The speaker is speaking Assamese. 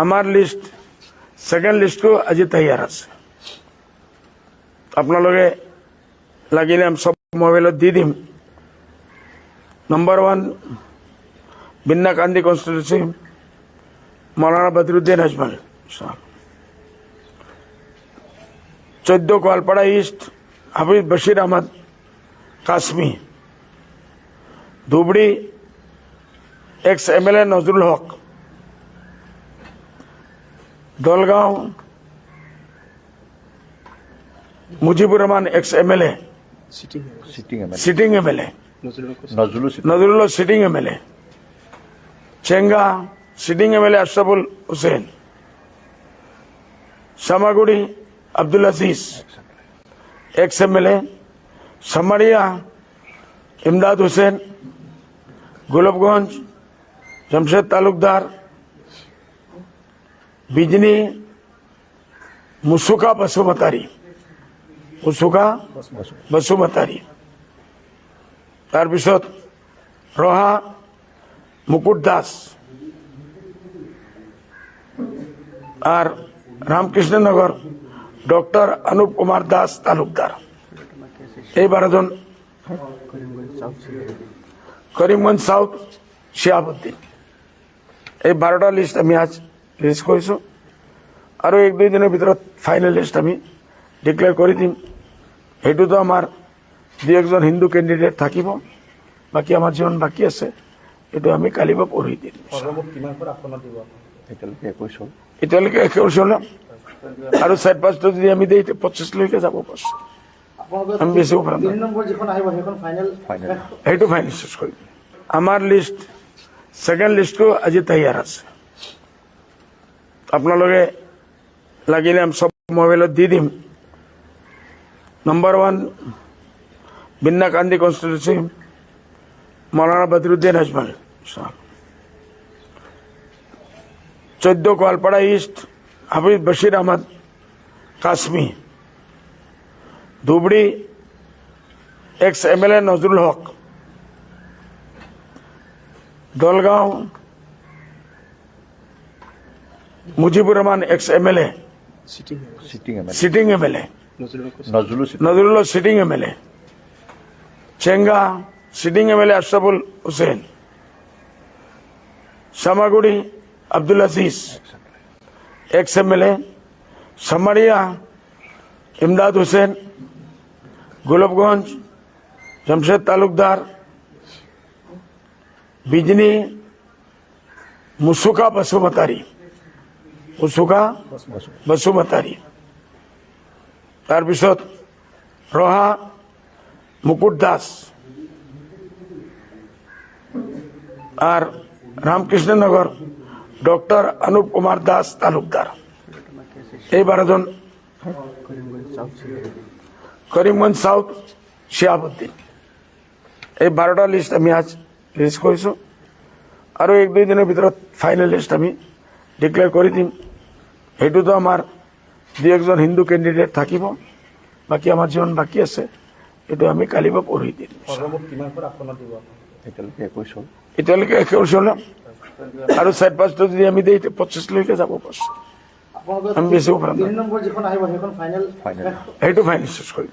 আমার লিস্ট সেকেন্ড লিস্টও আজি তৈয়ার আছে আপনালোকে লাগিলে আমি সব মোবাইলত দি দিম নম্বর 1 Binnakandi constituency Maulana Badruddin Ajmal 14 Goalpara East Hafiz Bashir Ahmed Qasmi Dhubri ex MLA Nazrul Haque Dalgaon Mujibur Rahman ex MLA sitting MLA Nazrul sitting MLA Chenga sitting MLA Ashraful Hussain Samaguri Abdul Aziz ex MLA Samaria Imdad Hussain Gulabganj Jamshed Talukdar Bijni Musuka Basumatary तारपिছত रहा मुकुट दास और रामकृष्णनगर डॉक्टर अनुप कुमार दास तालुकदार এই 12 জন করিমগঞ্জ সাউথ শিয়াবুদ্দিন এই 12টা লিস্ট আমি আজ রিলিজ কৰিছো আৰু 1-2 দিনৰ ভিতৰত ফাইনেল লিস্ট আমি ডিক্লেয়াৰ কৰি দিম এইটোতো আমাৰ দুজন হিন্দু ক্যান্ডিডেট থাকিব বাকি আমাৰ জন বাকি আছে এটো আমি কালিব পঢ়ি দিম সৰ্বমুঠ কিমান পৰা আপনা দিব এতিয়ালৈকে 21 হল আৰু 4-5টা যদি আমি দেই 25 লৈকে যাব পাছ আমি বেছি উপৰা 3 নম্বৰ যিখন আহিব সেইখন ফাইনেল এইটো ফাইনেল শেষ কৰি আমার লিস্ট সেকেন্ড লিস্টও আজি তৈয়ার আছে আপনালোকে লাগিলে আমি সব মোবাইলত দি দিম নম্বর 1 Binnakandi constituency Maulana Badruddin Ajmal 14 Goalpara East Hafiz Bashir Ahmed Qasmi Dhubri ex MLA Nazrul Haque Dalgaon Mujibur Rahman ex MLA sitting MLA Nazrul sitting MLA Chenga sitting MLA Ashraful Hussain Samaguri Abdul Aziz ex MLA Samaria Imdad Hussain Gulabganj Jamshed Talukdar Bijni Musuka Basumatary तारपिছত रहा मुकुट दास और रामकृष्णनगर डॉक्टर अनुप कुमार दास तालुकदार এই 12 জন করিমগঞ্জ সাউথ শিয়াবুদ্দিন এই 12টা লিস্ট আমি আজ রিলিজ কৰিছো আৰু 1-2 দিনৰ ভিতৰত ফাইনেল লিস্ট আমি ডিক্লেয়াৰ কৰি দিম এইটোতো আমাৰ দুজন হিন্দু ক্যান্ডিডেট থাকিব বাকি আমাৰ জন বাকি আছে এটো আমি কালিব পঢ়ি দিম সৰ্বমুঠ কিমান পৰা আপনা দিব এতিয়ালৈকে 21 হল আৰু 4-5টা যদি আমি দেই 25 লৈকে যাব পাছ আমি বেছি উপৰা 3 নম্বৰ যিখন আহিব সেইখন ফাইনেল এইটো ফাইনেল শেষ কৰি